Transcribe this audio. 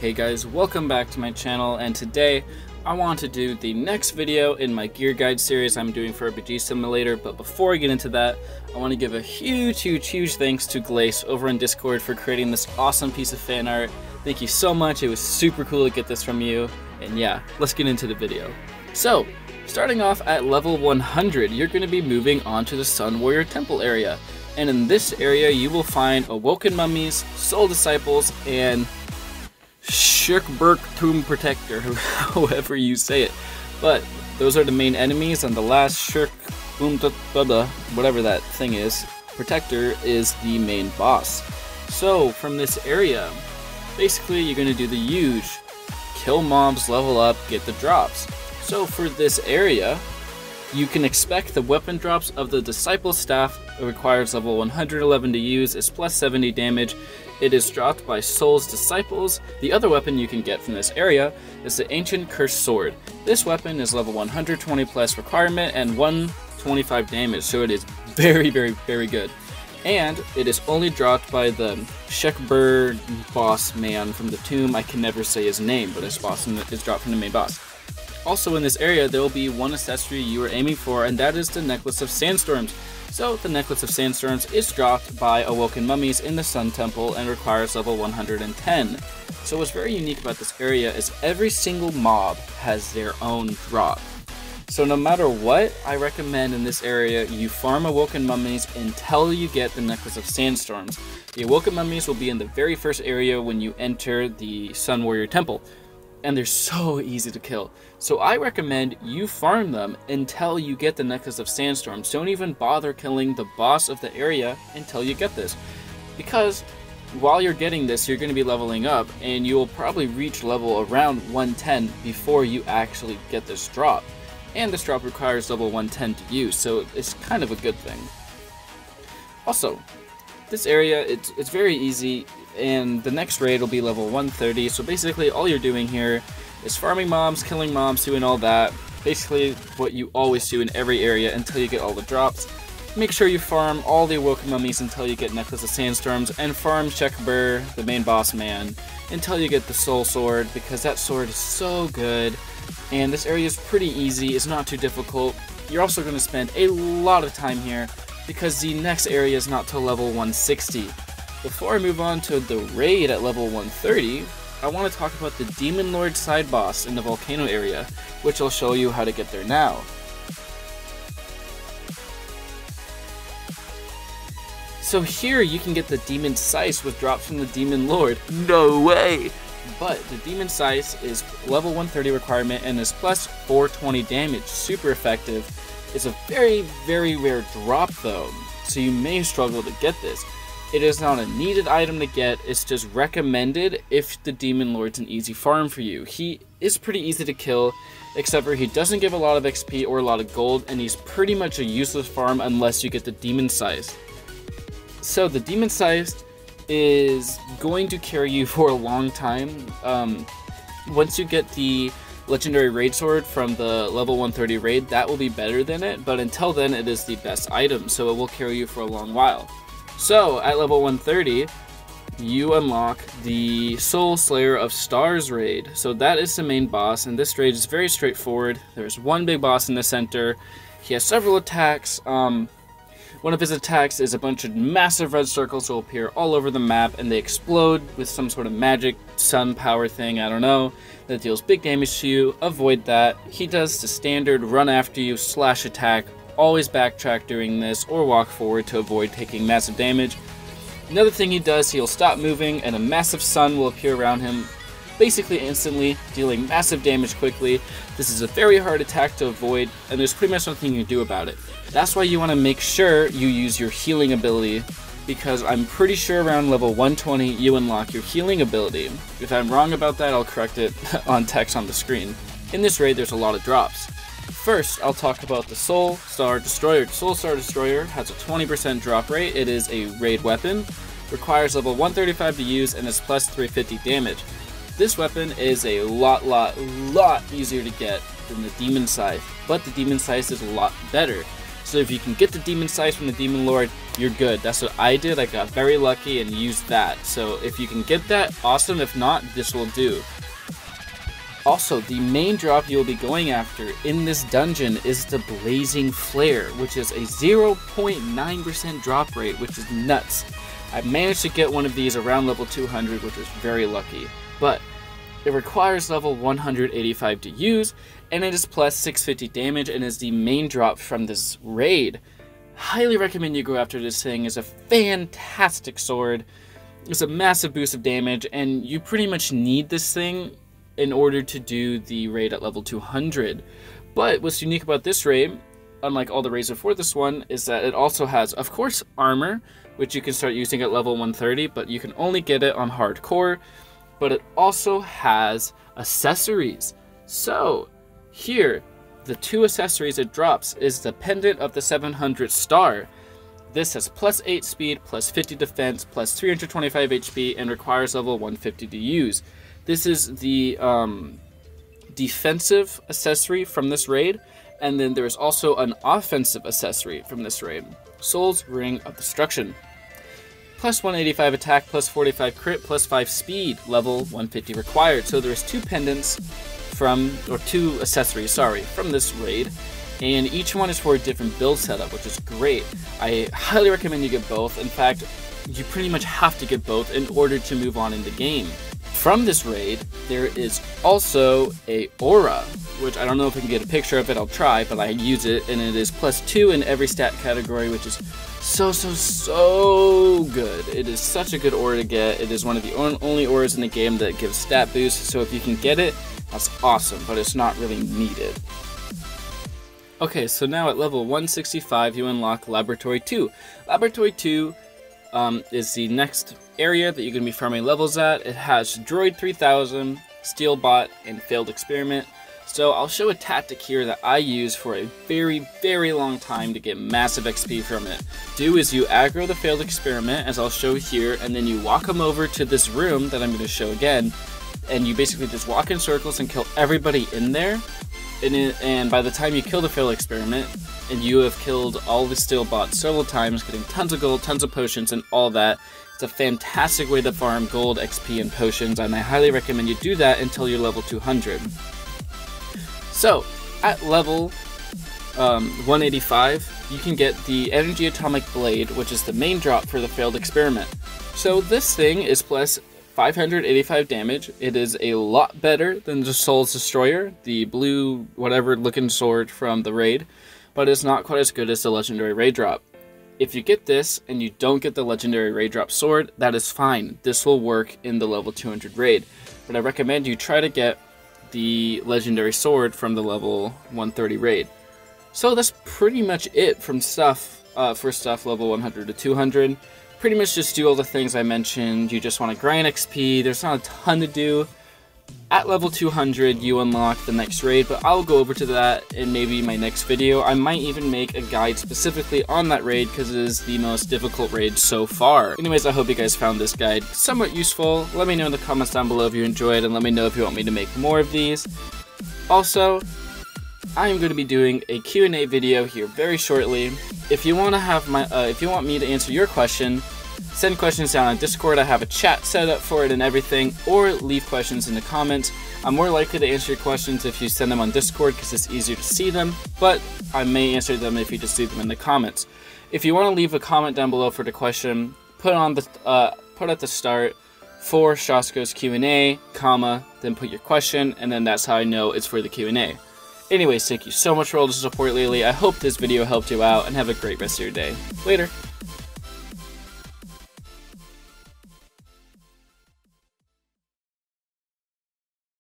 Hey guys, welcome back to my channel, and today I want to do the next video in my gear guide series I'm doing for RPG Simulator. But before I get into that, I want to give a huge thanks to Glace over in Discord for creating this awesome piece of fan art. Thank you so much, it was super cool to get this from you, and yeah, let's get into the video. So, starting off at level 100, you're going to be moving on to the Sun Warrior Temple area, and in this area you will find Awoken Mummies, Soul Disciples, and Shirkburg Tomb Protector, however you say it. But those are the main enemies, and the last Shirk whatever that thing is, Protector, is the main boss. So from this area, basically you're going to do the huge kill mobs, level up, get the drops. So for this area, you can expect the weapon drops of the Disciple Staff. It requires level 111 to use, is plus 70 damage. It is dropped by Soul's Disciples. The other weapon you can get from this area is the Ancient Cursed Sword. This weapon is level 120 plus requirement and 125 damage, so it is very good. And it is only dropped by the Shekbur boss man from the tomb. I can never say his name, but his boss is dropped from the main boss. Also in this area, there will be one accessory you are aiming for, and that is the Necklace of Sandstorms. So the Necklace of Sandstorms is dropped by Awoken Mummies in the Sun Temple and requires level 110. So what's very unique about this area is every single mob has their own drop. So no matter what, I recommend in this area you farm Awoken Mummies until you get the Necklace of Sandstorms. The Awoken Mummies will be in the very first area when you enter the Sun Warrior Temple, and they're so easy to kill. So I recommend you farm them until you get the Necklace of Sandstorms. Don't even bother killing the boss of the area until you get this, because while you're getting this, you're going to be leveling up, and you will probably reach level around 110 before you actually get this drop. And this drop requires level 110 to use, so it's kind of a good thing. Also, this area, it's very easy, and the next raid will be level 130, so basically all you're doing here is farming mobs, killing mobs, doing all that. Basically what you always do in every area until you get all the drops. Make sure you farm all the Awoken Mummies until you get Necklace of Sandstorms, and farm Shekbur, the main boss man, until you get the Soul Sword, because that sword is so good. And this area is pretty easy, it's not too difficult. You're also going to spend a lot of time here, because the next area is not till level 160. Before I move on to the raid at level 130, I want to talk about the Demon Lord side boss in the volcano area, which I'll show you how to get there now. So here you can get the Demon Scythe with drops from the Demon Lord. No way! But the Demon Scythe is level 130 requirement and is plus 420 damage, super effective. It's a very rare drop though, so you may struggle to get this. It is not a needed item to get, it's just recommended if the Demon Lord's an easy farm for you. He is pretty easy to kill, except for he doesn't give a lot of XP or a lot of gold, and he's pretty much a useless farm unless you get the Demon Scythe. So the Demon Scythe is going to carry you for a long time. Once you get the Legendary Raid Sword from the level 130 raid, that will be better than it, but until then it is the best item, so it will carry you for a long while. So at level 130, you unlock the Soul Slayer of Stars raid. So that is the main boss, and this raid is very straightforward. There's one big boss in the center. He has several attacks. One of his attacks is a bunch of massive red circles that will appear all over the map, and they explode with some sort of magic sun power thing, I don't know, that deals big damage to you. Avoid that. He does the standard run after you slash attack. Always backtrack during this or walk forward to avoid taking massive damage. Another thing he does, he'll stop moving and a massive sun will appear around him basically instantly, dealing massive damage quickly. This is a very hard attack to avoid, and there's pretty much nothing you can do about it. That's why you want to make sure you use your healing ability, because I'm pretty sure around level 120 you unlock your healing ability. If I'm wrong about that, I'll correct it on text on the screen. In this raid there's a lot of drops. First, I'll talk about the Soul Star Destroyer. The Soul Star Destroyer has a 20% drop rate. It is a raid weapon, requires level 135 to use, and is plus 350 damage. This weapon is a lot easier to get than the Demon Scythe, but the Demon Scythe is a lot better. So if you can get the Demon Scythe from the Demon Lord, you're good. That's what I did. I got very lucky and used that. So if you can get that, awesome. If not, this will do. Also, the main drop you'll be going after in this dungeon is the Blazing Flare, which is a 0.9% drop rate, which is nuts. I managed to get one of these around level 200, which was very lucky. But it requires level 185 to use, and it is plus 650 damage and is the main drop from this raid. Highly recommend you go after this thing. It's a fantastic sword. It's a massive boost of damage, and you pretty much need this thing in order to do the raid at level 200. But what's unique about this raid, unlike all the raids before this one, is that it also has, of course, armor, which you can start using at level 130, but you can only get it on hardcore. But it also has accessories. So here, the two accessories it drops is the Pendant of the 700 Star. This has plus 8 speed, plus 50 defense, plus 325 HP, and requires level 150 to use. This is the defensive accessory from this raid, and then there is also an offensive accessory from this raid, Soul's Ring of Destruction. Plus 185 attack, plus 45 crit, plus 5 speed, level 150 required. So there's two pendants two accessories, from this raid, and each one is for a different build setup, which is great. I highly recommend you get both. In fact, you pretty much have to get both in order to move on in the game. From this raid, there is also a aura, which I don't know if I can get a picture of it, I'll try, but I use it, and it is plus 2 in every stat category, which is so good. It is such a good aura to get. It is one of the only auras in the game that gives stat boosts, so if you can get it, that's awesome, but it's not really needed. Okay, so now at level 165, you unlock Laboratory 2. Laboratory 2 is the next area that you're going to be farming levels at. It has Droid 3000, Steelbot, and Failed Experiment. So I'll show a tactic here that I use for a very long time to get massive XP from it. Is you aggro the Failed Experiment, as I'll show here, and then you walk them over to this room that I'm going to show again, and you basically just walk in circles and kill everybody in there. And by the time you kill the Failed Experiment, and you have killed all the Steelbots several times, getting tons of gold, tons of potions, and all that, it's a fantastic way to farm gold, XP, and potions, and I highly recommend you do that until you're level 200. So, at level 185, you can get the Energy Atomic Blade, which is the main drop for the Failed Experiment. So this thing is plus 585 damage. It is a lot better than the Soul's Destroyer, the blue whatever looking sword from the raid, but it's not quite as good as the Legendary Raid Drop. If you get this and you don't get the Legendary Raid Drop sword, that is fine. This will work in the level 200 raid, but I recommend you try to get the Legendary Sword from the level 130 raid. So that's pretty much it from stuff, for stuff level 100 to 200. Pretty much just do all the things I mentioned. You just want to grind XP. There's not a ton to do. At level 200, you unlock the next raid, but I'll go over to that in maybe my next video. I might even make a guide specifically on that raid because it is the most difficult raid so far. Anyways, I hope you guys found this guide somewhat useful. Let me know in the comments down below if you enjoyed, and let me know if you want me to make more of these. Also, I am going to be doing a Q&A video here very shortly. If you want to have if you want me to answer your question, send questions down on Discord. I have a chat set up for it and everything, or leave questions in the comments. I'm more likely to answer your questions if you send them on Discord because it's easier to see them, but I may answer them if you just leave them in the comments. If you want to leave a comment down below for the question, put at the start for Shosko's Q&A, comma, then put your question, and then that's how I know it's for the Q&A. Anyways, thank you so much for all the support lately. I hope this video helped you out, and have a great rest of your day. Later!